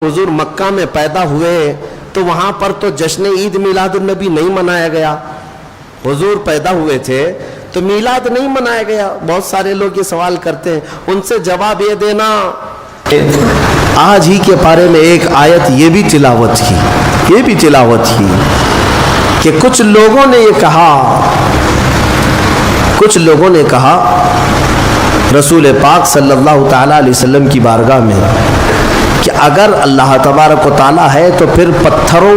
حضور مکہ میں پیدا ہوئے تو وہاں پر تو جشن عید میلاد النبی نہیں منایا گیا. حضور پیدا ہوئے تھے تو میلاد نہیں منایا گیا. بہت سارے لوگ یہ سوال کرتے ہیں, ان سے جواب یہ دینا. آج ہی کے پارے میں ایک آیت یہ بھی تلاوت کی کہ کچھ لوگوں نے کہا رسول پاک صلی اللہ تعالی علیہ وسلم کی بارگاہ میں کہ اگر اللہ تبارک و تعالی ہے تو پھر پتھروں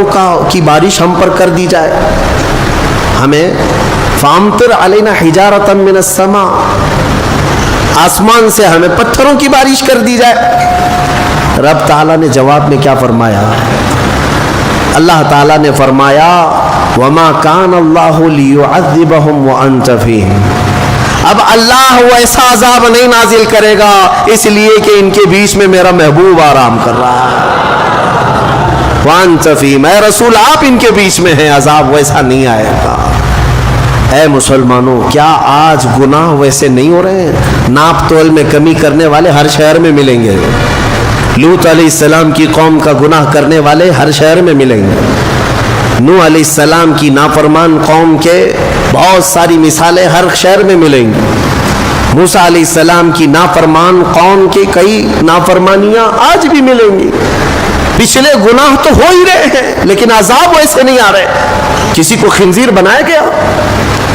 کی بارش ہم پر کر دی جائے, ہمیں فامطر علینا حجارۃ من السماء, آسمان سے ہمیں پتھروں کی بارش کر دی جائے. رب تعالیٰ نے جواب میں کیا فرمایا؟ اللہ تعالیٰ نے فرمایا وما کان اللہ لیعذبہم وانت فیہم. اب اللہ ویسا عذاب نہیں نازل کرے گا اس لیے کہ ان کے بیچ میں میرا محبوب آرام کر رہا ہے. وانت فیہم, اے رسول آپ ان کے بیچ میں ہیں, عذاب ویسا نہیں آئے گا. اے مسلمانوں, کیا آج گناہ ویسے نہیں ہو رہے ہیں؟ ناپ تول میں کمی کرنے والے ہر شہر میں ملیں گے. لوط علیہ السلام کی قوم کا گناہ کرنے والے ہر شہر میں ملیں گے. نوح علیہ السلام کی نافرمان قوم کے بہت ساری مثالیں ہر شہر میں ملیں گی. موسیٰ علیہ السلام کی نافرمان قوم کی کئی نافرمانیاں آج بھی ملیں گی. پچھلے گناہ تو ہو ہی رہے ہیں لیکن عذاب ویسے نہیں آ رہے. کسی کو خنزیر بنایا گیا,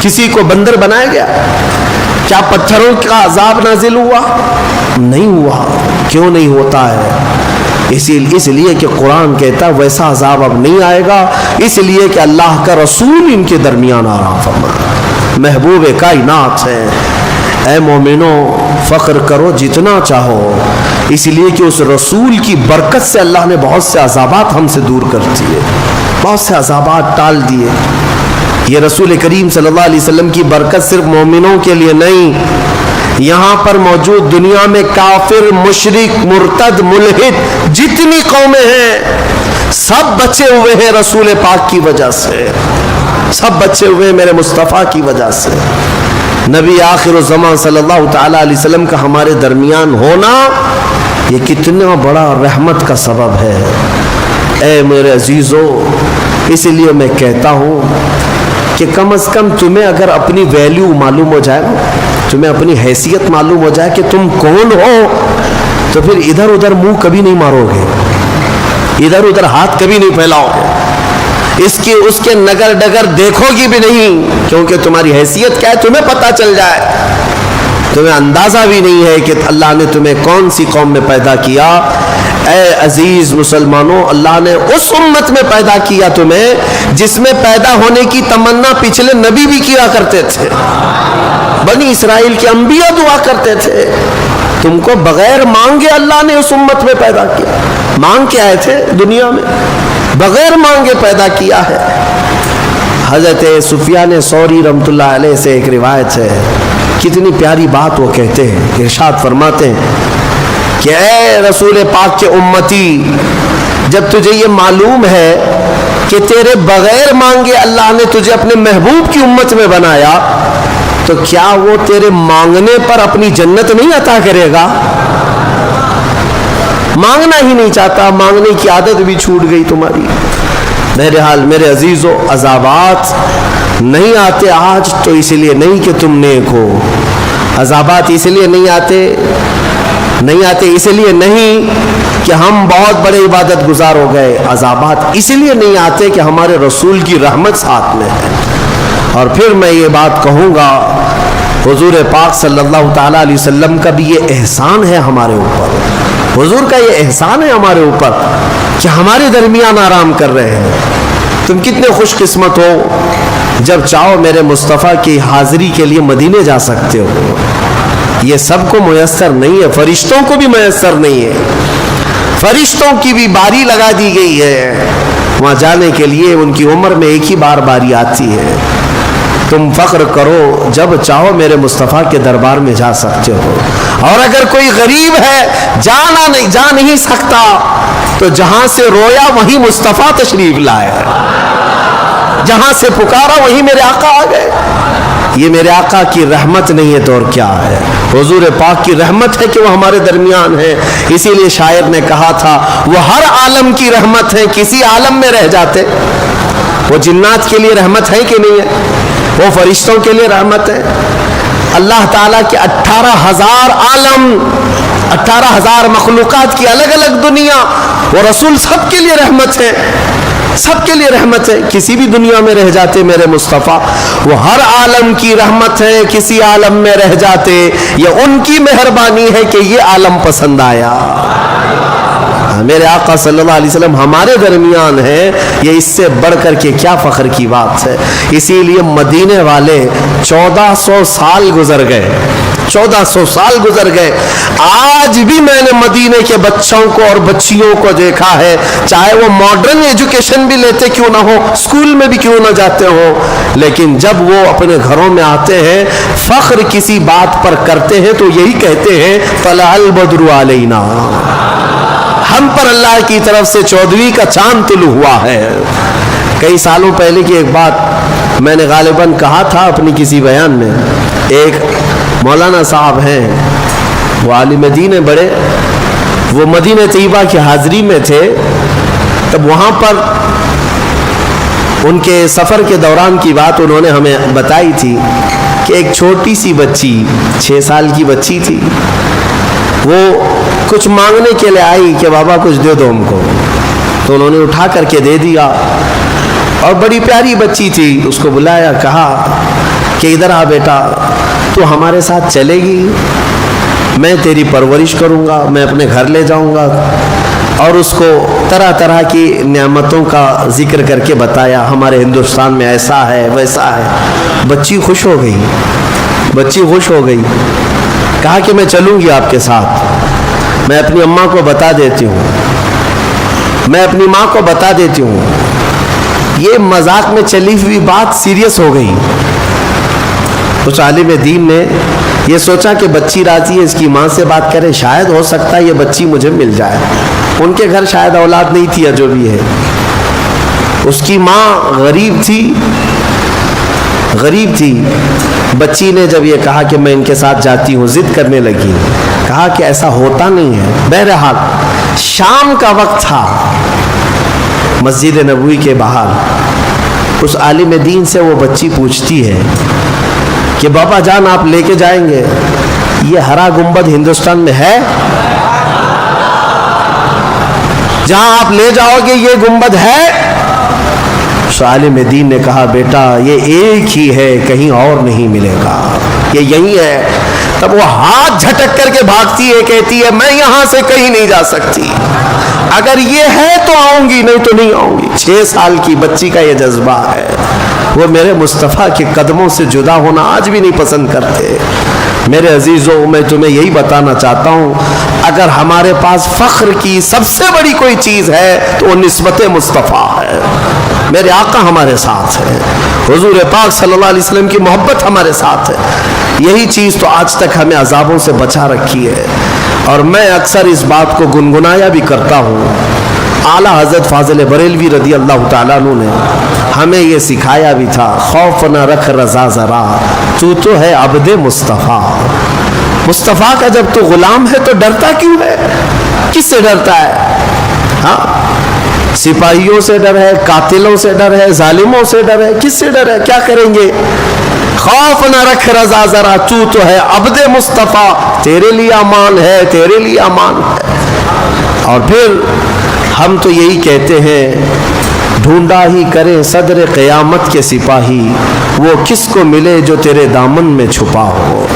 کسی کو بندر بنایا گیا, کیا پتھروں کا عذاب نازل ہوا؟ نہیں ہوا. کیوں نہیں ہوتا ہے؟ اس لیے کہ قرآن کہتا ہے ویسا عذاب اب نہیں آئے گا, اس لیے کہ اللہ کا رسول ان کے درمیان آرام فرما, محبوب کائنات ہے. اے مومنوں, فخر کرو جتنا چاہو, اس لیے کہ اس رسول کی برکت سے اللہ نے بہت سے عذابات ہم سے دور کر دیے, بہت سے عذابات ٹال دیے. یہ رسول کریم صلی اللہ علیہ وسلم کی برکت صرف مومنوں کے لیے نہیں, یہاں پر موجود دنیا میں کافر, مشرک, مرتد, ملحد جتنی قومیں ہیں سب بچے ہوئے ہیں رسول پاک کی وجہ سے, سب بچے ہوئے میرے مصطفیٰ کی وجہ سے. نبی آخر الزمان صلی اللہ تعالی علیہ وسلم کا ہمارے درمیان ہونا یہ کتنا بڑا رحمت کا سبب ہے. اے میرے عزیزو, اس لیے میں کہتا ہوں کہ کم از کم تمہیں اگر اپنی ویلیو معلوم ہو جائے, تمہیں اپنی حیثیت معلوم ہو جائے کہ تم کون ہو, تو پھر ادھر ادھر منہ کبھی نہیں مارو گے, ادھر ادھر ہاتھ کبھی نہیں پھیلاؤ گے, اس کے نگر ڈگر دیکھو گی بھی نہیں, کیونکہ تمہاری حیثیت کیا ہے تمہیں پتہ چل جائے. تمہیں اندازہ بھی نہیں ہے کہ اللہ نے تمہیں کون سی قوم میں پیدا کیا. اے عزیز مسلمانوں, اللہ نے اس امت میں پیدا کیا تمہیں جس میں پیدا ہونے کی تمنا پچھلے نبی بھی کیا کرتے تھے. بنی اسرائیل کے انبیاء دعا کرتے تھے. تم کو بغیر مانگے اللہ نے اس امت میں پیدا کیا. مانگ کے آئے تھے دنیا میں, بغیر مانگے پیدا کیا ہے. حضرت سفیان ثوری رحمۃ اللہ علیہ سے ایک روایت ہے, کتنی پیاری بات وہ کہتے ہیں. ارشاد فرماتے ہیں کہ اے رسول پاک کے امتی, جب تجھے یہ معلوم ہے کہ تیرے بغیر مانگے اللہ نے تجھے اپنے محبوب کی امت میں بنایا, تو کیا وہ تیرے مانگنے پر اپنی جنت نہیں عطا کرے گا؟ مانگنا ہی نہیں چاہتا, مانگنے کی عادت بھی چھوٹ گئی تمہاری. بہرحال میرے عزیزو, عذابات نہیں آتے آج تو اس لیے نہیں کہ تم نیک ہو, عذابات اس لیے نہیں آتے اس لیے نہیں کہ ہم بہت بڑے عبادت گزار ہو گئے, عذابات اس لیے نہیں آتے کہ ہمارے رسول کی رحمت ساتھ میں ہے. اور پھر میں یہ بات کہوں گا, حضور پاک صلی اللہ تعالی علیہ وسلم کا بھی یہ احسان ہے ہمارے اوپر, حضور کا یہ احسان ہے ہمارے اوپر کہ ہمارے درمیان آرام کر رہے ہیں. تم کتنے خوش قسمت ہو, جب چاہو میرے مصطفیٰ کی حاضری کے لیے مدینے جا سکتے ہو. یہ سب کو میسر نہیں ہے, فرشتوں کو بھی میسر نہیں ہے. فرشتوں کی بھی باری لگا دی گئی ہے وہاں جانے کے لیے, ان کی عمر میں ایک ہی بار باری آتی ہے. تم فخر کرو, جب چاہو میرے مصطفیٰ کے دربار میں جا سکتے ہو. اور اگر کوئی غریب ہے جا نہیں سکتا تو جہاں سے رویا وہیں مصطفیٰ تشریف لائے, جہاں سے پکارا وہیں میرے آقا آ گئے. یہ میرے آقا کی رحمت نہیں ہے تو اور کیا ہے؟ حضور پاک کی رحمت ہے کہ وہ ہمارے درمیان ہے. اسی لیے شاعر نے کہا تھا وہ ہر عالم کی رحمت ہے, کسی عالم میں رہ جاتے. وہ جنات کے لیے رحمت ہے کہ نہیں ہے؟ وہ فرشتوں کے لیے رحمت ہے. اللہ تعالیٰ کے 18,000 عالم, 18,000 مخلوقات کی الگ الگ دنیا, وہ رسول سب کے لیے رحمت ہے, سب کے لیے رحمت ہے. کسی بھی دنیا میں رہ جاتے میرے مصطفیٰ, وہ ہر عالم کی رحمت ہے. کسی عالم میں رہ جاتے, یہ ان کی مہربانی ہے کہ یہ عالم پسند آیا. میرے آقا صلی اللہ علیہ وسلم ہمارے درمیان ہے, یہ اس سے بڑھ کر کے کیا فخر کی بات ہے. اسی لیے مدینے والے 1400 سال گزر گئے, 1400 سال گزر گئے. آج بھی میں نے مدینے کے بچوں کو اور بچیوں کو دیکھا ہے, چاہے وہ ماڈرن ایجوکیشن بھی لیتے کیوں نہ ہو, اسکول میں بھی کیوں نہ جاتے ہو, لیکن جب وہ اپنے گھروں میں آتے ہیں فخر کسی بات پر کرتے ہیں تو یہی کہتے ہیں طلع البدر علینا, ہم پر اللہ کی طرف سے 14ویں کا چاند طلوع ہوا ہے. کئی سالوں پہلے کی ایک بات میں نے غالباً کہا تھا اپنی کسی بیان میں. ایک مولانا صاحب ہیں, وہ عالم دین ہیں بڑے, وہ مدینہ طیبہ کی حاضری میں تھے. تب وہاں پر ان کے سفر کے دوران کی بات انہوں نے ہمیں بتائی تھی کہ ایک چھوٹی سی بچی 6 سال کی بچی تھی, وہ کچھ مانگنے کے لیے آئی کہ بابا کچھ دے دو ہم کو. تو انہوں نے اٹھا کر کے دے دیا, اور بڑی پیاری بچی تھی. اس کو بلایا, کہا کہ ادھر آ بیٹا, تو ہمارے ساتھ چلے گی, میں تیری پرورش کروں گا, میں اپنے گھر لے جاؤں گا. اور اس کو طرح طرح کی نعمتوں کا ذکر کر کے بتایا, ہمارے ہندوستان میں ایسا ہے ویسا ہے. بچی خوش ہو گئی, بچی خوش ہو گئی. کہا کہ میں چلوں گی آپ کے ساتھ, میں اپنی اماں کو بتا دیتی ہوں, میں اپنی ماں کو بتا دیتی ہوں. یہ مذاق میں چلی ہوئی بات سیریس ہو گئی. اس عالم دین نے یہ سوچا کہ بچی راضی ہے, اس کی ماں سے بات کرے, شاید ہو سکتا ہے یہ بچی مجھے مل جائے. ان کے گھر شاید اولاد نہیں تھی یا جو بھی ہے. اس کی ماں غریب تھی, غریب تھی. بچی نے جب یہ کہا کہ میں ان کے ساتھ جاتی ہوں, ضد کرنے لگی. کہا کہ ایسا ہوتا نہیں ہے. بہرحال شام کا وقت تھا, مسجد نبوی کے باہر. اس عالم دین سے وہ بچی پوچھتی ہے کہ بابا جان آپ لے کے جائیں گے, یہ ہرا گنبد ہندوستان میں ہے, جہاں آپ لے جاؤ گے یہ گنبد ہے؟ اس عالم دین نے کہا بیٹا یہ ایک ہی ہے, کہیں اور نہیں ملے گا, یہ یہی ہے. تب وہ ہاتھ جھٹک کر کے بھاگتی ہے, کہتی ہے میں یہاں سے کہیں نہیں جا سکتی, اگر یہ ہے تو آؤں گی, نہیں تو نہیں آؤں گی. 6 سال کی بچی کا یہ جذبہ ہے. وہ میرے مصطفیٰ کے قدموں سے جدا ہونا آج بھی نہیں پسند کرتے. میرے عزیزوں, میں تمہیں یہی بتانا چاہتا ہوں, اگر ہمارے پاس فخر کی سب سے بڑی کوئی چیز ہے تو وہ نسبت مصطفیٰ ہے. میرے آقا ہمارے ساتھ ہے, حضور پاک صلی اللہ علیہ وسلم کی محبت ہمارے ساتھ ہے. یہی چیز تو آج تک ہمیں عذابوں سے بچا رکھی ہے. اور میں اکثر اس بات کو گنگنایا بھی کرتا ہوں. اعلیٰ حضرت فاضل بریلوی رضی اللہ تعالیٰ عنہ نے ہمیں یہ سکھایا بھی تھا, خوف نہ رکھ رضا ذرا, تو ہے عبد مصطفیٰ. مصطفیٰ کا جب تو غلام ہے تو ڈرتا کیوں ہے؟ کس سے ڈرتا ہے؟ ہاں, سپاہیوں سے ڈر ہے, قاتلوں سے ڈر ہے, ظالموں سے ڈر ہے, کس سے ڈر ہے؟ کیا کریں گے؟ خوف نہ رکھ رضا ذرا, تو ہے عبد مصطفیٰ, تیرے لیے امان ہے, تیرے لیے امان ہے. اور پھر ہم تو یہی کہتے ہیں, ڈھونڈا ہی کرے صدر قیامت کے سپاہی, وہ کس کو ملے جو تیرے دامن میں چھپا ہو.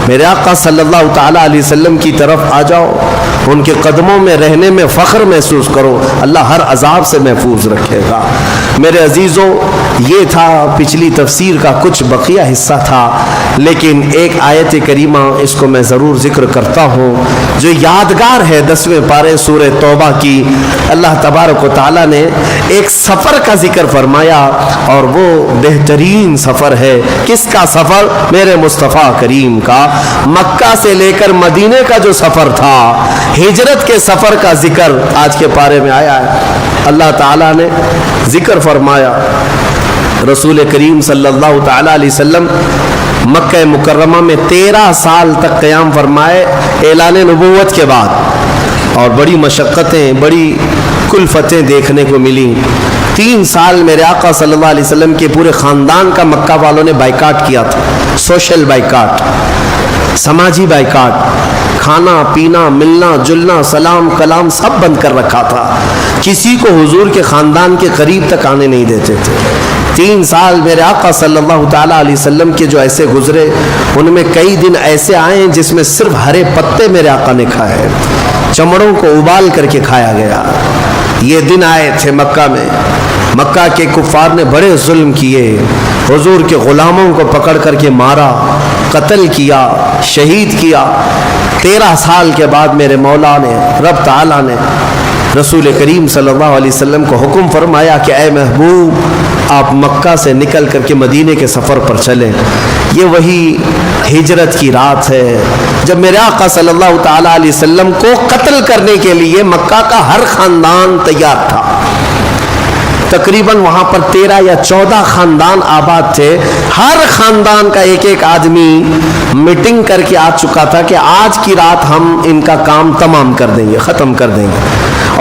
میرے آقا صلی اللہ تعالیٰ علیہ وسلم کی طرف آ جاؤ, ان کے قدموں میں رہنے میں فخر محسوس کرو, اللہ ہر عذاب سے محفوظ رکھے گا. میرے عزیزوں, یہ تھا پچھلی تفسیر کا کچھ بقیہ حصہ تھا, لیکن ایک آیت کریمہ اس کو میں ضرور ذکر کرتا ہوں جو یادگار ہے 10ویں پارے سورہ توبہ کی. اللہ تبارک و تعالیٰ نے ایک سفر کا ذکر فرمایا, اور وہ بہترین سفر ہے. کس کا سفر؟ میرے مصطفیٰ کریم کا. مکہ سے لے کر مدینے کا جو سفر تھا, ہجرت کے سفر کا ذکر آج کے پارے میں آیا ہے. اللہ تعالیٰ نے ذکر فرمایا, رسول کریم صلی اللہ تعالیٰ علیہ وسلم مکہ مکرمہ میں 13 سال تک قیام فرمائے اعلان نبوت کے بعد، اور بڑی مشقتیں، بڑی کلفتیں دیکھنے کو ملیں۔ 3 سال میرے آقا صلی اللہ علیہ وسلم کے پورے خاندان کا مکہ والوں نے بائیکاٹ کیا تھا، سوشل بائیکاٹ، سماجی بائیکاٹ، کھانا پینا ملنا جلنا سلام کلام سب بند کر رکھا تھا، کسی کو حضور کے خاندان کے قریب تک آنے نہیں دیتے تھے۔ 3 سال میرے آقا صلی اللہ تعالیٰ علیہ وسلم کے جو ایسے گزرے، ان میں کئی دن ایسے آئے ہیں جس میں صرف ہرے پتے میرے آقا نے کھائے، چمڑوں کو ابال کر کے کھایا گیا۔ یہ دن آئے تھے مکہ میں، مکہ کے کفار نے بڑے ظلم کیے، حضور کے غلاموں کو پکڑ کر کے مارا، قتل کیا، شہید کیا۔ 13 سال کے بعد میرے مولا نے، رب تعالیٰ نے رسول کریم صلی اللہ علیہ وسلم کو حکم فرمایا کہ اے محبوب، آپ مکہ سے نکل کر کے مدینے کے سفر پر چلیں۔ یہ وہی ہجرت کی رات ہے جب میرے آقا صلی اللہ تعالیٰ علیہ وسلم کو قتل کرنے کے لیے مکہ کا ہر خاندان تیار تھا۔ تقریباً وہاں پر 13 یا 14 خاندان آباد تھے، ہر خاندان کا ایک ایک آدمی میٹنگ کر کے آ چکا تھا کہ آج کی رات ہم ان کا کام تمام کر دیں گے، ختم کر دیں گے۔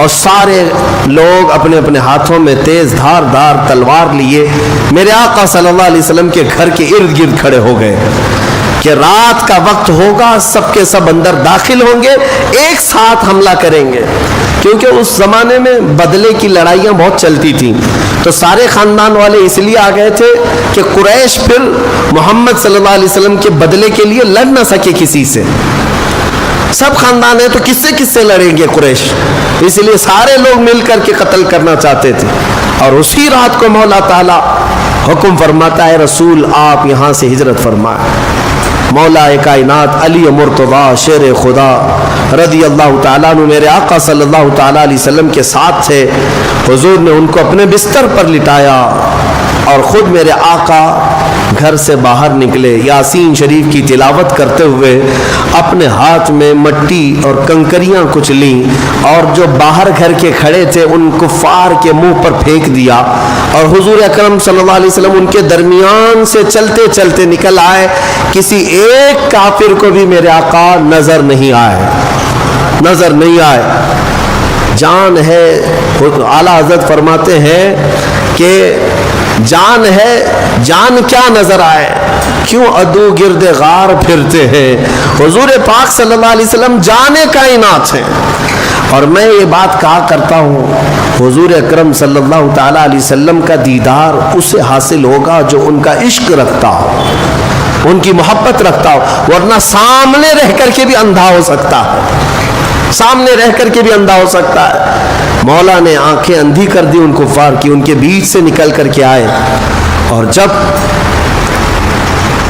اور سارے لوگ اپنے اپنے ہاتھوں میں تیز دھار تلوار لیے میرے آقا صلی اللہ علیہ وسلم کے گھر کے ارد گرد کھڑے ہو گئے کہ رات کا وقت ہوگا، سب کے سب اندر داخل ہوں گے، ایک ساتھ حملہ کریں گے۔ کیونکہ اس زمانے میں بدلے کی لڑائیاں بہت چلتی تھیں، تو سارے خاندان والے اس لیے آ گئے تھے کہ قریش پھر محمد صلی اللہ علیہ وسلم کے بدلے کے لیے لڑ نہ سکے کسی سے۔ سب خاندان ہیں تو کس سے لڑیں گے قریش، اس لیے سارے لوگ مل کر کے قتل کرنا چاہتے تھے۔ اور اسی رات کو مولا تعالیٰ حکم فرماتا ہے رسول آپ یہاں سے ہجرت فرمائیں۔ مولا کائنات علی مرتضیٰ شیر خدا رضی اللہ تعالیٰ عنہ میرے آقا صلی اللہ تعالیٰ علیہ وسلم کے ساتھ تھے۔ حضور نے ان کو اپنے بستر پر لٹایا اور خود میرے آقا گھر سے باہر نکلے، یاسین شریف کی تلاوت کرتے ہوئے اپنے ہاتھ میں مٹی اور کنکریاں کچھ لیں اور جو باہر گھر کے کھڑے تھے ان کفار کے منہ پر پھینک دیا، اور حضور اکرم صلی اللہ علیہ وسلم ان کے درمیان سے چلتے چلتے نکل آئے۔ کسی ایک کافر کو بھی میرے آقا نظر نہیں آئے۔ جان ہے، اعلیٰ حضرت فرماتے ہیں کہ جان ہے، جان کیا نظر آئے، کیوں عدو گرد غار پھرتے ہیں۔ حضور پاک صلی اللہ علیہ وسلم جان کائنات ہیں، اور میں یہ بات کہا کرتا ہوں حضور اکرم صلی اللہ تعالیٰ علیہ وسلم کا دیدار اسے حاصل ہوگا جو ان کا عشق رکھتا ہو، ان کی محبت رکھتا ہو، ورنہ سامنے رہ کر کے بھی اندھا ہو سکتا ہے، مولا نے آنکھیں اندھی کر دی ان کفار کی، ان کے بیچ سے نکل کر کے آئے۔ اور جب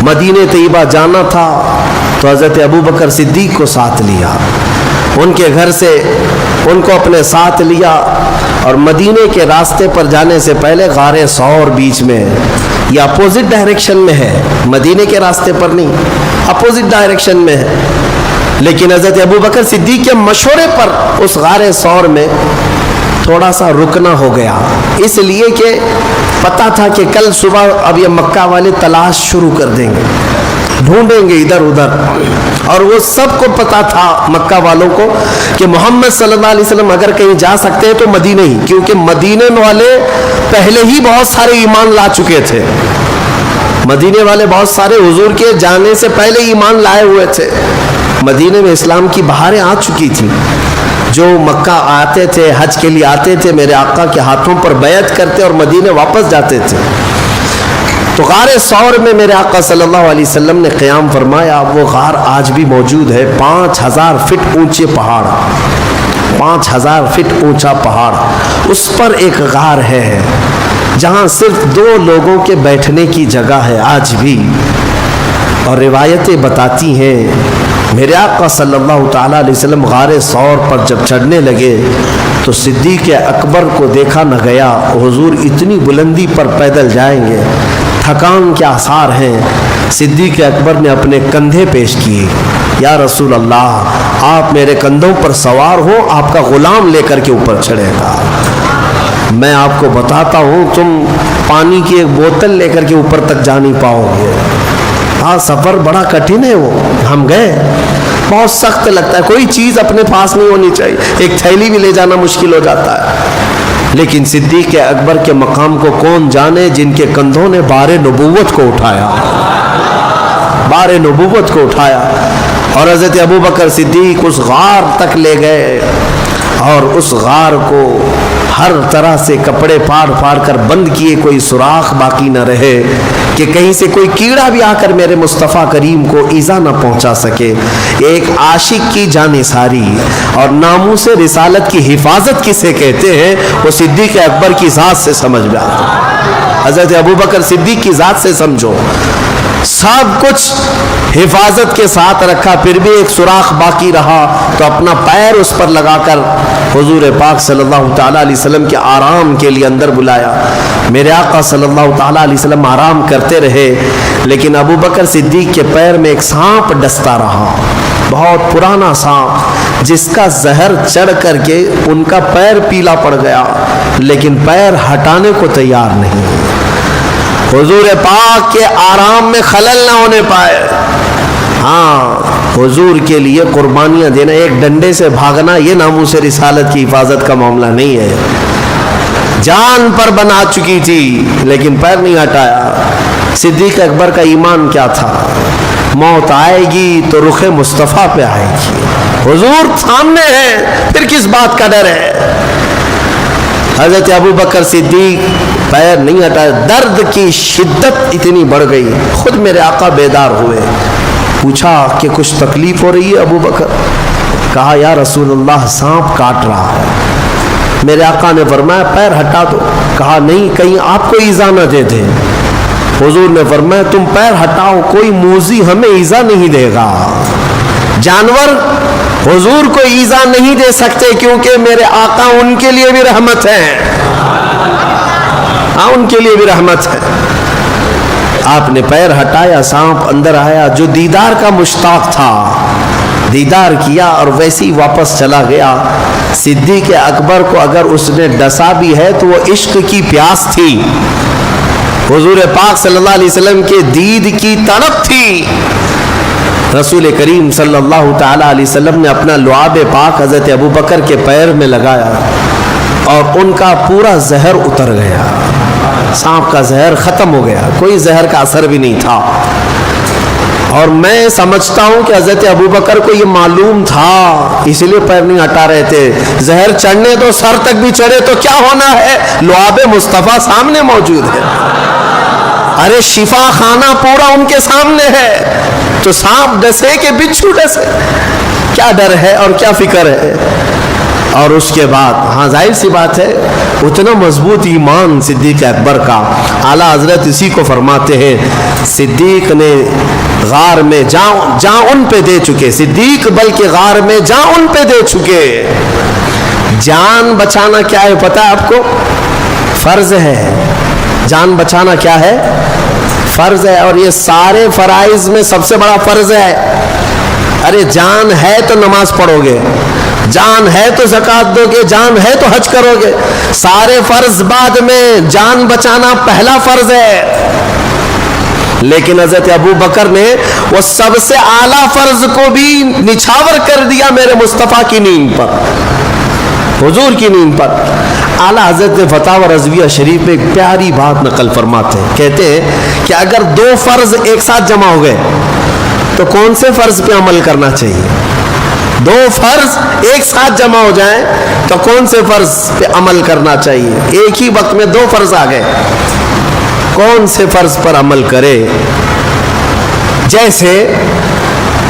مدینہ طیبہ جانا تھا تو حضرت ابوبکر صدیق کو ساتھ لیا، ان کے گھر سے ان کو اپنے ساتھ لیا، اور مدینے کے راستے پر جانے سے پہلے غار ثور بیچ میں، یہ اپوزٹ ڈائریکشن میں ہے، مدینے کے راستے پر نہیں، اپوزٹ ڈائریکشن میں ہے، لیکن حضرت ابوبکر صدیق کے مشورے پر اس غار ثور میں تھوڑا سا رکنا ہو گیا، اس لیے کہ پتا تھا کہ کل صبح اب یہ مکہ والے تلاش شروع کر دیں گے، ڈھونڈیں گے ادھر ادھر، اور وہ سب کو پتا تھا مکہ والوں کو کہ محمد صلی اللہ علیہ وسلم اگر کہیں جا سکتے ہیں تو مدینہ ہی، کیونکہ مدینے والے پہلے ہی بہت سارے ایمان لا چکے تھے، مدینے والے بہت سارے حضور کے جانے سے پہلے ایمان لائے ہوئے تھے، مدینے میں اسلام کی بہاریں آ چکی تھیں، جو مکہ آتے تھے حج کے لیے آتے تھے میرے آقا کے ہاتھوں پر بیعت کرتے اور مدینے واپس جاتے تھے۔ تو غار ثور میں میرے آقا صلی اللہ علیہ وسلم نے قیام فرمایا، وہ غار آج بھی موجود ہے، 5000 فٹ اونچے پہاڑ، 5000 فٹ اونچا پہاڑ، اس پر ایک غار ہے جہاں صرف 2 لوگوں کے بیٹھنے کی جگہ ہے آج بھی، اور روایتیں بتاتی ہیں میرے آقا صلی اللہ تعالیٰ علیہ وسلم غار ثور پر جب چڑھنے لگے تو صدیق اکبر کو دیکھا نہ گیا، حضور اتنی بلندی پر پیدل جائیں گے، تھکان کے آثار ہیں۔ صدیق اکبر نے اپنے کندھے پیش کیے، یا رسول اللہ آپ میرے کندھوں پر سوار ہو، آپ کا غلام لے کر کے اوپر چڑھے گا، میں آپ کو بتاتا ہوں تم پانی کی ایک بوتل لے کر کے اوپر تک جا نہیں پاؤ گے، ہاں سفر بڑا کٹھن ہے، وہ ہم گئے، بہت سخت لگتا ہے، کوئی چیز اپنے پاس نہیں ہونی چاہیے، ایک تھیلی بھی لے جانا مشکل ہو جاتا ہے۔ لیکن صدیق اکبر کے مقام کو کون جانے، جن کے کندھوں نے بار نبوت کو اٹھایا، بار نبوت کو اٹھایا۔ اور حضرت ابوبکر صدیق اس غار تک لے گئے، اور اس غار کو ہر طرح سے کپڑے پھاڑ پھاڑ کر بند کیے، کوئی سوراخ باقی نہ رہے کہ کہیں سے کوئی کیڑا بھی آ کر میرے مصطفیٰ کریم کو ایذا نہ پہنچا سکے۔ ایک عاشق کی جانثاری اور ناموس رسالت کی حفاظت کسے کہتے ہیں، وہ صدیق اکبر کی ذات سے سمجھ میں آتا ہے۔ حضرت ابوبکر صدیق کی ذات سے سمجھو، سب کچھ حفاظت کے ساتھ رکھا، پھر بھی ایک سوراخ باقی رہا تو اپنا پیر اس پر لگا کر حضور پاک صلی اللہ تعالیٰ علیہ وسلم کے آرام کے لیے اندر بلایا۔ میرے آقا صلی اللہ تعالیٰ علیہ وسلم آرام کرتے رہے، لیکن ابوبکر صدیق کے پیر میں ایک سانپ ڈستا رہا، بہت پرانا سانپ جس کا زہر چڑھ کر کے ان کا پیر پیلا پڑ گیا، لیکن پیر ہٹانے کو تیار نہیں۔ حضور پاک کے آرام میں خلل نہ ہونے پائے۔ ہاں، حضور کے لیے قربانیاں دینا، ایک ڈنڈے سے بھاگنا، یہ ناموس رسالت کی حفاظت کا معاملہ نہیں ہے۔ جان پر بنا چکی تھی لیکن پیر نہیں ہٹایا۔ صدیق اکبر کا ایمان کیا تھا؟ موت آئے گی تو رخ مصطفیٰ پہ آئے گی، حضور سامنے ہے، پھر کس بات کا ڈر ہے؟ حضرت ابوبکر صدیق پیر نہیں ہٹائے، درد کی شدت اتنی بڑھ گئی، خود میرے آقا بیدار ہوئے، پوچھا کہ کچھ تکلیف ہو رہی ہے ابوبکر؟ کہا یا رسول اللہ سانپ کاٹ رہا ہے۔ میرے آقا نے فرمایا پیر ہٹا دو۔ کہا نہیں، کہیں آپ کو ایذا نہ دے دے۔ حضور نے فرمایا تم پیر ہٹاؤ، کوئی موذی ہمیں ایذا نہیں دے گا۔ جانور حضور کو ایذا نہیں دے سکتے کیونکہ میرے آقا ان کے لیے بھی رحمت ہے، ہاں ان کے لیے بھی رحمت ہے۔ آپ نے پیر ہٹایا، سانپ اندر آیا، جو دیدار کا مشتاق تھا دیدار کیا اور ویسے ہی واپس چلا گیا۔ صدیق اکبر کو اگر اس نے ڈسا بھی ہے تو وہ عشق کی پیاس تھی، حضور پاک صلی اللہ علیہ وسلم کے دید کی طلب تھی۔ رسول کریم صلی اللہ تعالیٰ علیہ وسلم نے اپنا لعاب پاک حضرت ابوبکر کے پیر میں لگایا اور ان کا پورا زہر اتر گیا، سانپ کا زہر ختم ہو گیا، کوئی زہر کا اثر بھی نہیں تھا۔ اور میں سمجھتا ہوں کہ حضرت ابوبکر کو یہ معلوم تھا، اس لیے پیر نہیں ہٹا رہے تھے۔ زہر چڑھنے تو سر تک بھی چڑھے تو کیا ہونا ہے، لعاب مصطفیٰ سامنے موجود ہے، ارے شفا خانہ پورا ان کے سامنے ہے، تو سانپ ڈسے کہ بچھو ڈسے، کیا ڈر ہے اور کیا فکر ہے؟ اور اس کے بعد ہاں ظاہر سی بات ہے اتنا مضبوط ایمان صدیق اکبر کا، اعلیٰ حضرت اسی کو فرماتے ہیں صدیق نے غار میں جاں ان پہ دے چکے، صدیق بلکہ غار میں جاں ان پہ دے چکے۔ جان بچانا کیا ہے پتہ ہے آپ کو؟ فرض ہے۔ جان بچانا کیا ہے؟ فرض ہے، اور یہ سارے فرائض میں سب سے بڑا فرض ہے۔ ارے جان ہے تو نماز پڑھو گے، جان ہے تو زکوٰۃ دو گے، جان ہے تو حج کرو گے، سارے فرض بعد میں، جان بچانا پہلا فرض ہے۔ لیکن حضرت ابوبکر نے وہ سب سے اعلیٰ فرض کو بھی نچھاور کر دیا میرے مصطفیٰ کی نیند پر، حضور کی نیند پر۔ اعلیٰ حضرت فتاوی رضویہ شریف میں ایک پیاری بات نقل فرماتے ہیں، کہتے ہیں کہ اگر دو فرض ایک ساتھ جمع ہو گئے تو کون سے فرض پہ عمل کرنا چاہیے؟ دو فرض ایک ساتھ جمع ہو جائیں تو کون سے فرض پہ عمل کرنا چاہیے؟ ایک ہی وقت میں دو فرض آ گئے، کون سے فرض پر عمل کرے؟ جیسے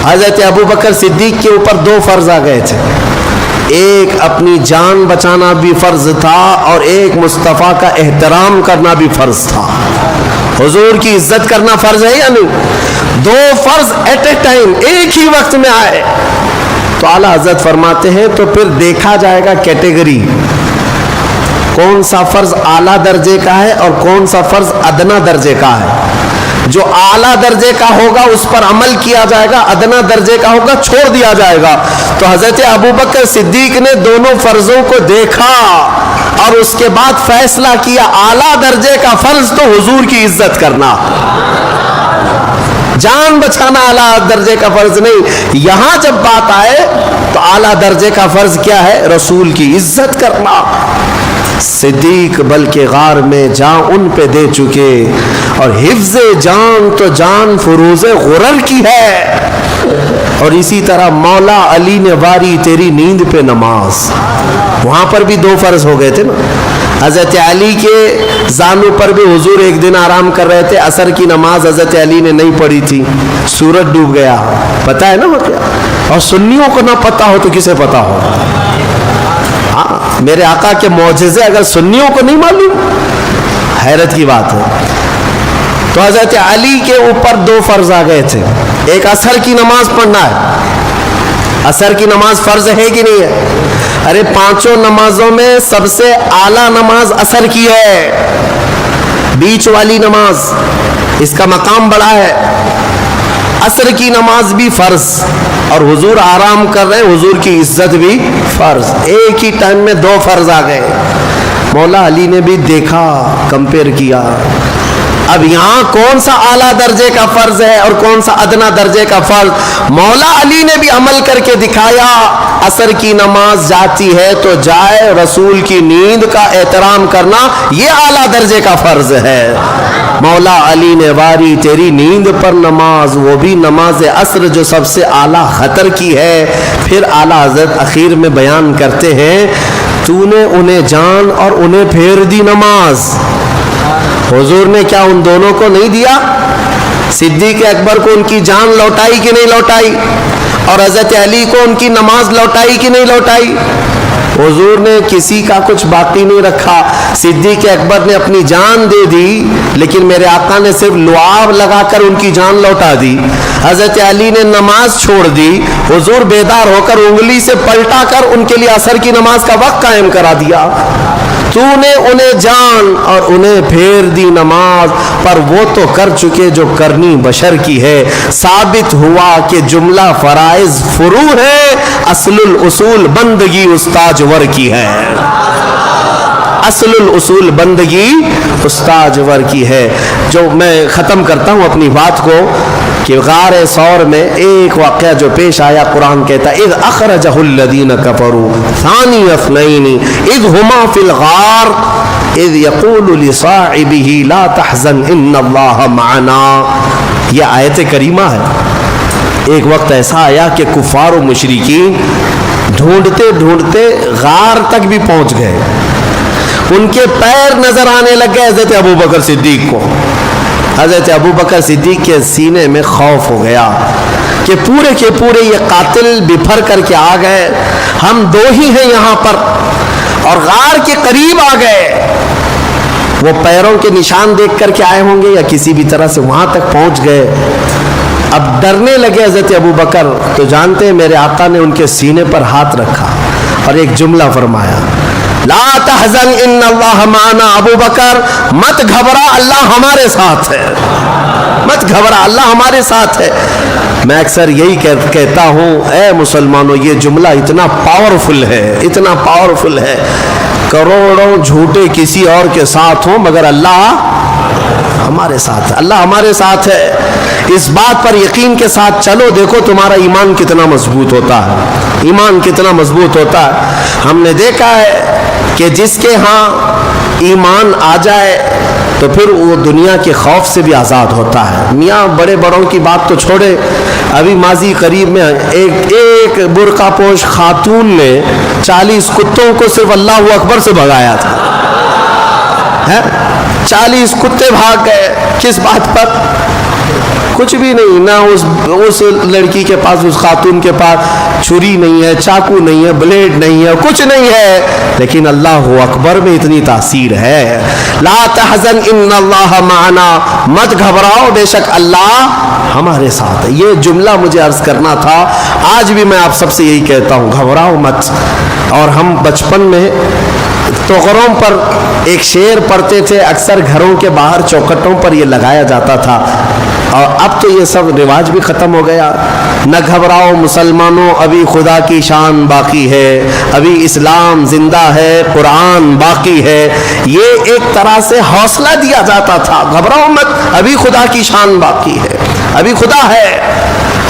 حضرت ابوبکر صدیق کے اوپر دو فرض آ گئے تھے، ایک اپنی جان بچانا بھی فرض تھا اور ایک مصطفیٰ کا احترام کرنا بھی فرض تھا۔ حضور کی عزت کرنا فرض ہے یا نہیں؟ دو فرض ایٹ اے ٹائم ایک ہی وقت میں آئے تو اعلیٰ حضرت فرماتے ہیں تو پھر دیکھا جائے گا کیٹیگری، کون سا فرض اعلیٰ درجے کا ہے اور کون سا فرض ادنا درجے کا ہے۔ جو اعلیٰ درجے کا ہوگا اس پر عمل کیا جائے گا، ادنا درجے کا ہوگا چھوڑ دیا جائے گا۔ تو حضرت ابوبکر صدیق نے دونوں فرضوں کو دیکھا اور اس کے بعد فیصلہ کیا اعلیٰ درجے کا فرض تو حضور کی عزت کرنا، جان بچانا اعلیٰ درجے کا فرض نہیں. یہاں جب بات آئے تو اعلیٰ درجے کا فرض کیا ہے؟ رسول کی عزت کرنا. صدیق بلکہ غار میں جان ان پہ دے چکے, اور حفظ جان تو جان فروز غرر کی ہے. اور اسی طرح مولا علی نے واری تیری نیند پہ نماز, وہاں پر بھی 2 فرض ہو گئے تھے نا. حضرت علی کے زانو پر بھی حضور ایک دن آرام کر رہے تھے, عصر کی نماز حضرت علی نے نہیں پڑھی تھی, سورج ڈوب گیا, پتا ہے نا وہ کیا. اور سنیوں کو نہ پتا ہو تو کسے پتا ہو؟ ہاں, میرے آقا کے معجزے اگر سنیوں کو نہیں معلوم, حیرت کی بات ہے. تو حضرت علی کے اوپر 2 فرض آ گئے تھے. ایک عصر کی نماز پڑھنا ہے. عصر کی نماز فرض ہے کہ نہیں ہے؟ ارے 5 نمازوں میں سب سے اعلیٰ نماز عصر کی ہے, بیچ والی نماز, اس کا مقام بڑا ہے. عصر کی نماز بھی فرض, اور حضور آرام کر رہے ہیں, حضور کی عزت بھی فرض. ایک ہی ٹائم میں 2 فرض آ گئے. مولا علی نے بھی دیکھا, کمپیئر کیا. اب یہاں کون سا اعلیٰ درجے کا فرض ہے اور کون سا ادنا درجے کا فرض؟ مولا علی نے بھی عمل کر کے دکھایا. عصر کی نماز جاتی ہے تو جائے, رسول کی نیند کا احترام کرنا یہ اعلیٰ درجے کا فرض ہے. مولا علی نے واری تیری نیند پر نماز, وہ بھی نماز عصر جو سب سے اعلیٰ خطر کی ہے. پھر اعلیٰ حضرت اخیر میں بیان کرتے ہیں, تو نے انہیں جان اور انہیں پھیر دی نماز. حضور نے کیا ان دونوں کو نہیں دیا؟ صدیق اکبر کو ان کی جان لوٹائی کہ نہیں لوٹائی؟ اور حضرت علی کو ان کی نماز لوٹائی کہ نہیں لوٹائی؟ حضور نے کسی کا کچھ باقی نہیں رکھا. صدیق اکبر نے اپنی جان دے دی, لیکن میرے آقا نے صرف لعاب لگا کر ان کی جان لوٹا دی. حضرت علی نے نماز چھوڑ دی, حضور بیدار ہو کر انگلی سے پلٹا کر ان کے لیے عصر کی نماز کا وقت قائم کرا دیا. تو نے انہیں جان اور انہیں پھیر دی نماز, پر وہ تو کر چکے جو کرنی بشر کی ہے. ثابت ہوا کہ جملہ فرائض فرو ہے, اصل الاصول بندگی استاج ور کی ہے. اصل الاصول بندگی استاج ور کی ہے. جو میں ختم کرتا ہوں اپنی بات کو کہ غار ثور میں ایک واقعہ جو پیش آیا, قرآن کہتا ہے اذ اخرجہ الذین کفروا ثانی اثنین اذ ہما فی الغار اذ یقول لصاحبہ لا تحزن ان اللہ معنا. یہ آیت کریمہ ہے. ایک وقت ایسا آیا کہ کفار و مشرکین ڈھونڈتے ڈھونڈتے غار تک بھی پہنچ گئے. ان کے پیر نظر آنے لگ گئے حضرت ابوبکر صدیق کو. حضرت ابوبکر صدیق کے سینے میں خوف ہو گیا کہ پورے کے پورے یہ قاتل بپھر کر کے آ گئے, ہم 2 ہی ہیں یہاں پر, اور غار کے قریب آ گئے. وہ پیروں کے نشان دیکھ کر کے آئے ہوں گے یا کسی بھی طرح سے وہاں تک پہنچ گئے. اب ڈرنے لگے حضرت ابوبکر. تو جانتے ہیں میرے آقا نے ان کے سینے پر ہاتھ رکھا اور ایک جملہ فرمایا, لا تحزن ان اللہ معنا. ابو بکر مت گھبرا, اللہ ہمارے ساتھ ہے. مت گھبرا, اللہ ہمارے ساتھ ہے. میں اکثر یہی کہتا ہوں, اے مسلمانوں, یہ جملہ اتنا پاورفل ہے, اتنا پاورفل ہے. کروڑوں جھوٹے کسی اور کے ساتھ ہوں مگر اللہ ہمارے ساتھ ہے. اللہ ہمارے ساتھ ہے. اس بات پر یقین کے ساتھ چلو, دیکھو تمہارا ایمان کتنا مضبوط ہوتا ہے. ایمان کتنا مضبوط ہوتا ہے. ہم نے دیکھا ہے کہ جس کے ہاں ایمان آ جائے تو پھر وہ دنیا کے خوف سے بھی آزاد ہوتا ہے. میاں بڑے بڑوں کی بات تو چھوڑے, ابھی ماضی قریب میں ایک برقع پوش خاتون نے 40 کتوں کو صرف اللہ اکبر سے بھگایا تھا. 40 کتے بھاگ گئے. کس بات پر؟ کچھ بھی نہیں. نہ اس لڑکی کے پاس, اس خاتون کے پاس چھری نہیں ہے, چاقو نہیں ہے, بلیڈ نہیں ہے, کچھ نہیں ہے, لیکن اللہ اکبر میں اتنی تاثیر ہے. لا تحزن ان اللہ معنا. مت گھبراؤ, بے شک اللہ ہمارے ساتھ ہے. یہ جملہ مجھے عرض کرنا تھا. آج بھی میں آپ سب سے یہی کہتا ہوں, گھبراؤ مت. اور ہم بچپن میں توغروں پر ایک شعر پڑھتے تھے, اکثر گھروں کے باہر چوکھٹوں پر یہ لگایا جاتا تھا, اور اب تو یہ سب رواج بھی ختم ہو گیا. نہ گھبراؤ مسلمانوں, ابھی خدا کی شان باقی ہے, ابھی اسلام زندہ ہے, قرآن باقی ہے. یہ ایک طرح سے حوصلہ دیا جاتا تھا, گھبراؤ مت, ابھی خدا کی شان باقی ہے, ابھی خدا ہے،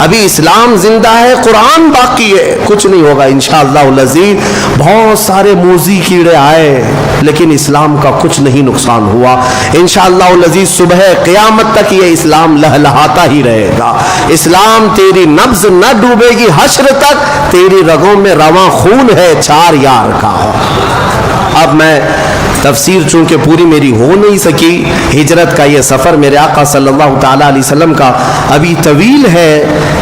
ابھی اسلام زندہ ہے، قرآن باقی ہے، کچھ نہیں ہوگا انشاءاللہ العزیز۔ بہت سارے موذی کیڑے آئے لیکن اسلام کا کچھ نہیں نقصان ہوا انشاءاللہ العزیز۔ صبح قیامت تک یہ اسلام لہلہاتا ہی رہے گا، اسلام تیری نبض نہ ڈوبے گی، حشر تک تیری رگوں میں رواں خون ہے چار یار کا۔ اب میں تفسیر چونکہ پوری میری ہو نہیں سکی، ہجرت کا یہ سفر میرے آقا صلی اللہ تعالیٰ علیہ وسلم کا ابھی طویل ہے،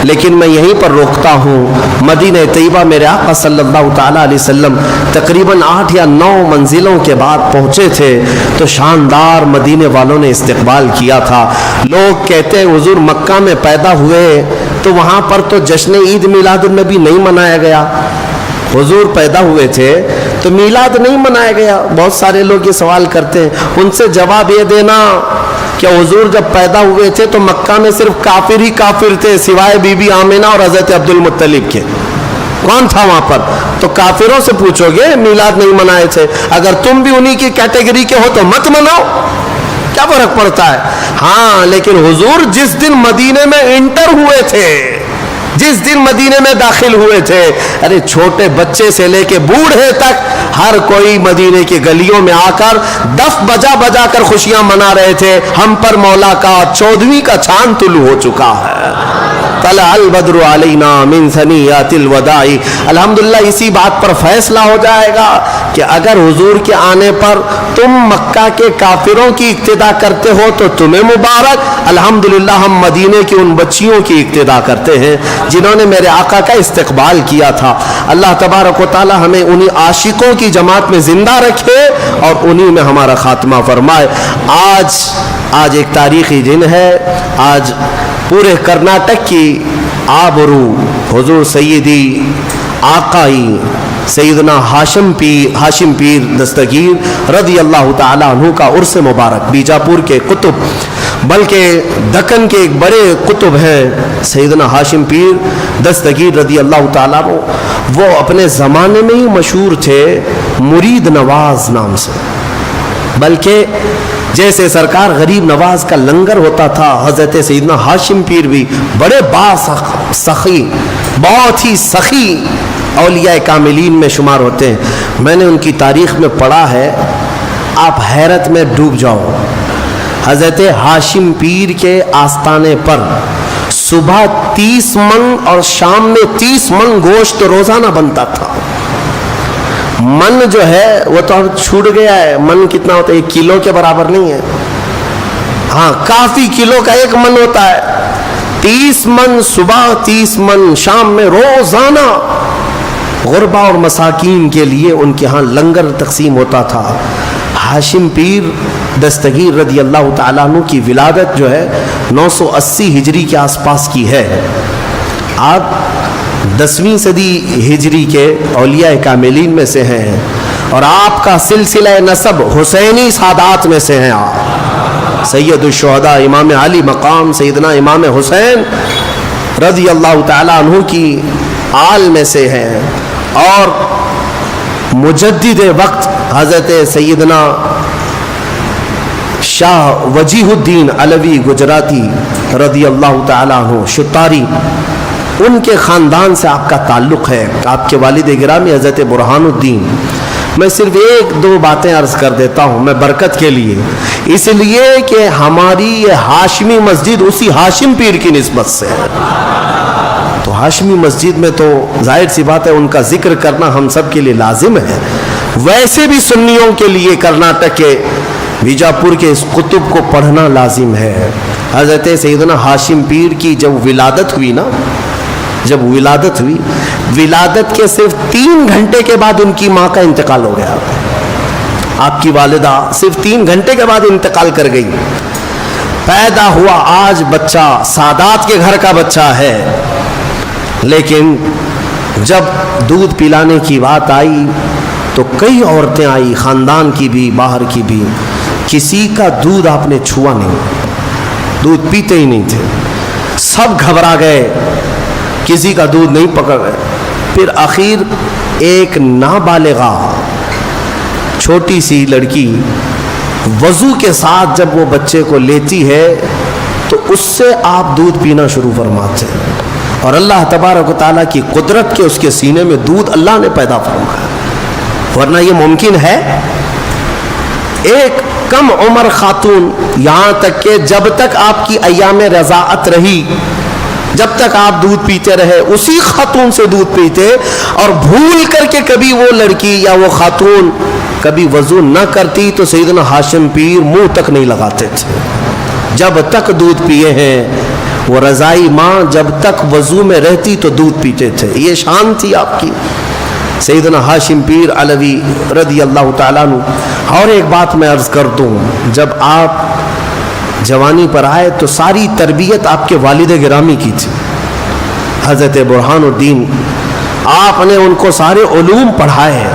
لیکن میں یہیں پر روکتا ہوں۔ مدینہ طیبہ میرے آقا صلی اللہ تعالیٰ علیہ وسلم تقریباً 8 یا 9 منزلوں کے بعد پہنچے تھے تو شاندار مدینے والوں نے استقبال کیا تھا۔ لوگ کہتے ہیں حضور مکہ میں پیدا ہوئے تو وہاں پر تو جشن عید میلاد النبی نہیں منایا گیا، حضور پیدا ہوئے تھے تو میلاد نہیں منایا گیا۔ بہت سارے لوگ یہ سوال کرتے ہیں، ان سے جواب یہ دینا کہ حضور جب پیدا ہوئے تھے تو مکہ میں صرف کافر ہی کافر تھے سوائے بی بی آمنہ اور حضرت عبد المطلب کے، کون تھا وہاں پر؟ تو کافروں سے پوچھو گے میلاد نہیں منائے تھے، اگر تم بھی انہی کی کیٹیگری کے ہو تو مت مناؤ، کیا فرق پڑتا ہے؟ ہاں لیکن حضور جس دن مدینے میں انٹر ہوئے تھے، جس دن مدینے میں داخل ہوئے تھے، ارے چھوٹے بچے سے لے کے بوڑھے تک ہر کوئی مدینے کی گلیوں میں آ کر دف بجا بجا کر خوشیاں منا رہے تھے، ہم پر مولا کا 14ویں کا چاند طلوع ہو چکا ہے۔ طلع البدر علینا من ثنیات الوداع۔ الحمدللہ اسی بات پر فیصلہ ہو جائے گا کہ اگر حضور کے آنے پر تم مکہ کے کافروں کی اقتدا کرتے ہو تو تمہیں مبارک، الحمدللہ ہم مدینے کی ان بچیوں کی اقتدا کرتے ہیں جنہوں نے میرے آقا کا استقبال کیا تھا۔ اللہ تبارک و تعالی ہمیں انہی عاشقوں کی جماعت میں زندہ رکھے اور انہی میں ہمارا خاتمہ فرمائے۔ آج ایک تاریخی دن ہے، آج پورے کرناٹک کی آبرو حضور سیدی آقائی سیدنا ہاشم پیر دستگیر رضی اللہ تعالیٰ عنہ کا عرس مبارک، بیجاپور کے قطب بلکہ دکن کے ایک بڑے قطب ہیں سیدنا ہاشم پیر دستگیر رضی اللہ تعالیٰ عنہ، وہ اپنے زمانے میں ہی مشہور تھے مرید نواز نام سے، بلکہ جیسے سرکار غریب نواز کا لنگر ہوتا تھا، حضرت سیدنا ہاشم پیر بھی بڑے سخی، بہت ہی سخی اولیاء کاملین میں شمار ہوتے ہیں۔ میں نے ان کی تاریخ میں پڑھا ہے، آپ حیرت میں ڈوب جاؤ۔ حضرت ہاشم پیر کے آستانے پر صبح 30 من اور شام میں 30 من گوشت روزانہ بنتا تھا۔ من جو ہے وہ تو چھوٹ گیا ہے، من کتنا ہوتا ہے؟ 1 کلو کے برابر نہیں ہے، ہاں کافی کلو کا 1 من ہوتا ہے۔ 30 من صبح، 30 من شام میں روزانہ غربا اور مساکین کے لیے ان کے ہاں لنگر تقسیم ہوتا تھا۔ ہاشم پیر دستگیر رضی اللہ تعالیٰ عنہ کی ولادت جو ہے 980 ہجری کے آس پاس کی ہے۔ آپ 10ویں صدی ہجری کے اولیاء کاملین میں سے ہیں اور آپ کا سلسلہ نسب حسینی سادات میں سے ہیں۔ آپ سید الشہداء امام علی مقام سیدنا امام حسین رضی اللہ تعالیٰ عنہ کی آل میں سے ہیں، اور مجدد وقت حضرت سیدنا شاہ وجیہ الدین علوی گجراتی رضی اللہ تعالیٰ عنہ شتاری، ان کے خاندان سے آپ کا تعلق ہے۔ آپ کے والد گرامی حضرت برہان الدین۔ میں صرف 1-2 باتیں عرض کر دیتا ہوں میں برکت کے لیے، اس لیے کہ ہماری یہ ہاشمی مسجد اسی ہاشم پیر کی نسبت سے ہے، تو ہاشمی مسجد میں تو ظاہر سی بات ہے ان کا ذکر کرنا ہم سب کے لیے لازم ہے۔ ویسے بھی سنیوں کے لیے کرناٹک کے بیجاپور کے اس قطب کو پڑھنا لازم ہے۔ حضرت سیدنا ہاشم پیر کی جب ولادت ہوئی نا، ولادت کے صرف 3 گھنٹے کے بعد ان کی ماں کا انتقال ہو گیا۔ آپ کی والدہ صرف 3 گھنٹے کے بعد انتقال کر گئی۔ پیدا ہوا آج بچہ سادات کے گھر کا بچہ ہے، لیکن جب دودھ پلانے کی بات آئی تو کئی عورتیں آئی، خاندان کی بھی باہر کی بھی، کسی کا دودھ آپ نے چھوا نہیں، دودھ پیتے ہی نہیں تھے، سب گھبرا گئے، کسی کا دودھ نہیں پکڑ گئے۔ پھر آخر ایک نابالغہ چھوٹی سی لڑکی وضو کے ساتھ جب وہ بچے کو لیتی ہے تو اس سے آپ دودھ پینا شروع فرماتے ہیں، اور اللہ تبارک و تعالیٰ کی قدرت کے اس کے سینے میں دودھ اللہ نے پیدا فرمایا، ورنہ یہ ممکن ہے؟ ایک کم عمر خاتون، یہاں تک کہ جب تک آپ کی ایام رضاعت رہی، جب تک آپ دودھ پیتے رہے اسی خاتون سے دودھ پیتے، اور بھول کر کے کبھی وہ لڑکی یا وہ خاتون کبھی وضو نہ کرتی تو سیدنا ہاشم پیر منہ تک نہیں لگاتے تھے، جب تک دودھ پیے ہیں۔ وہ رضائی ماں جب تک وضو میں رہتی تو دودھ پیتے تھے، یہ شان تھی آپ کی سیدنا ہاشم پیر علوی رضی اللہ تعالیٰ عنہ۔ اور ایک بات میں عرض کر دوں، جب آپ جوانی پر آئے تو ساری تربیت آپ کے والد گرامی کی تھی، حضرت برہان الدین، آپ نے ان کو سارے علوم پڑھائے ہیں،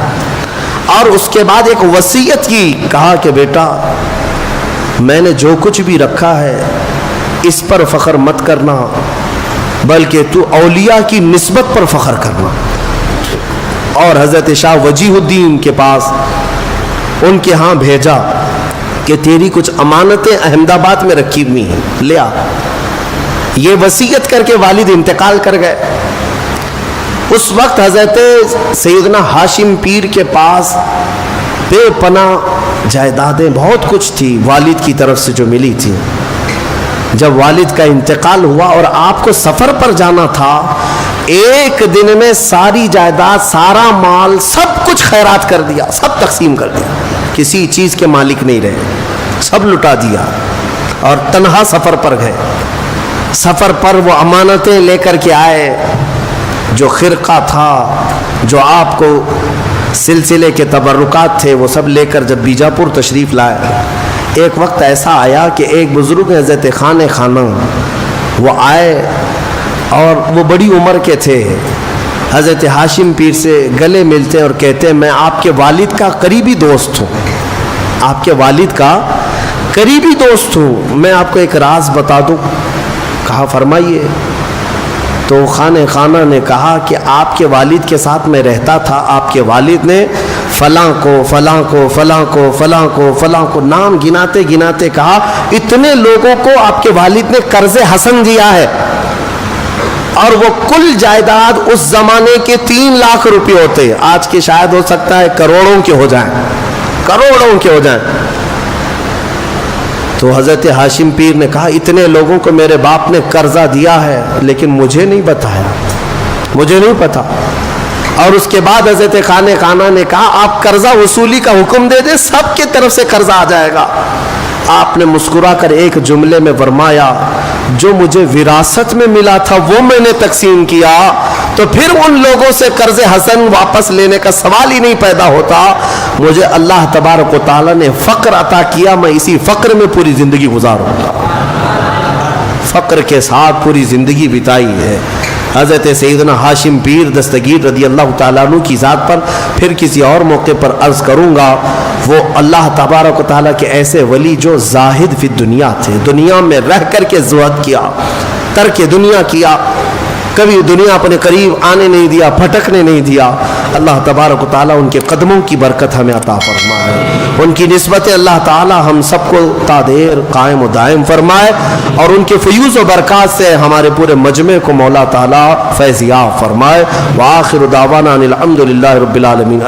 اور اس کے بعد ایک وصیت کی، کہا کہ بیٹا میں نے جو کچھ بھی رکھا ہے اس پر فخر مت کرنا، بلکہ تو اولیاء کی نسبت پر فخر کرنا۔ اور حضرت شاہ وجیہ الدین کے پاس ان کے ہاں بھیجا کہ تیری کچھ امانتیں احمد آباد میں رکھی ہوئی ہیں، لے آ۔ یہ وصیت کر کے والد انتقال کر گئے۔ اس وقت حضرت سیدنا ہاشم پیر کے پاس بے پناہ جائیدادیں بہت کچھ تھی والد کی طرف سے جو ملی تھی۔ جب والد کا انتقال ہوا اور آپ کو سفر پر جانا تھا، ایک دن میں ساری جائیداد، سارا مال، سب کچھ خیرات کر دیا، سب تقسیم کر دیا، کسی چیز کے مالک نہیں رہے، سب لٹا دیا، اور تنہا سفر پر گئے۔ سفر پر وہ امانتیں لے کر کے آئے، جو خرقہ تھا، جو آپ کو سلسلے کے تبرکات تھے، وہ سب لے کر جب بیجاپور تشریف لائے، ایک وقت ایسا آیا کہ ایک بزرگ حضرت خانہ وہ آئے، اور وہ بڑی عمر کے تھے، حضرت ہاشم پیر سے گلے ملتے ہیں اور کہتے ہیں میں آپ کے والد کا قریبی دوست ہوں، آپ کے والد کا قریبی دوست ہوں، میں آپ کو ایک راز بتا دوں؟ کہا فرمائیے۔ تو خانہ نے کہا کہ آپ کے والد کے ساتھ میں رہتا تھا، آپ کے والد نے فلاں کو فلاں کو فلاں کو فلاں کو فلاں کو نام گناتے گناتے کہا اتنے لوگوں کو آپ کے والد نے قرض حسن دیا ہے، اور وہ کل جائیداد اس زمانے کے 3 لاکھ روپے ہوتے، آج کے شاید ہو سکتا ہے کروڑوں کے ہو جائیں، کروڑوں کے ہو جائیں۔ تو حضرت ہاشم پیر نے کہا اتنے لوگوں کو میرے باپ نے قرضہ دیا ہے، لیکن مجھے نہیں بتایا، مجھے نہیں پتا۔ اور اس کے بعد حضرت خانہ نے کہا آپ قرضہ وصولی کا حکم دے دیں، سب کی طرف سے قرضہ آ جائے گا۔ آپ نے مسکرا کر ایک جملے میں فرمایا جو مجھے وراثت میں ملا تھا وہ میں نے تقسیم کیا، تو پھر ان لوگوں سے قرض حسن واپس لینے کا سوال ہی نہیں پیدا ہوتا۔ مجھے اللہ تبارک و تعالیٰ نے فقر عطا کیا، میں اسی فقر میں پوری زندگی گزاروں گا، فقر کے ساتھ پوری زندگی بتائی ہے۔ حضرت سیدنا ہاشم پیر دستگیر رضی اللہ تعالیٰ عنہ کی ذات پر پھر کسی اور موقع پر عرض کروں گا۔ وہ اللہ تبارک و تعالیٰ کے ایسے ولی جو زاہد فی دنیا تھے، دنیا میں رہ کر کے زہد کیا، ترک دنیا کیا، کبھی دنیا اپنے قریب آنے نہیں دیا، پھٹکنے نہیں دیا۔ اللہ تبارک و تعالیٰ ان کے قدموں کی برکت ہمیں عطا فرمائے، ان کی نسبت اللہ تعالیٰ ہم سب کو تا دیر قائم و دائم فرمائے، اور ان کے فیوز و برکات سے ہمارے پورے مجمع کو مولا تعالیٰ فیض یاب فرمائے۔ وآخر دعوانا ان الحمد للہ رب العالمین۔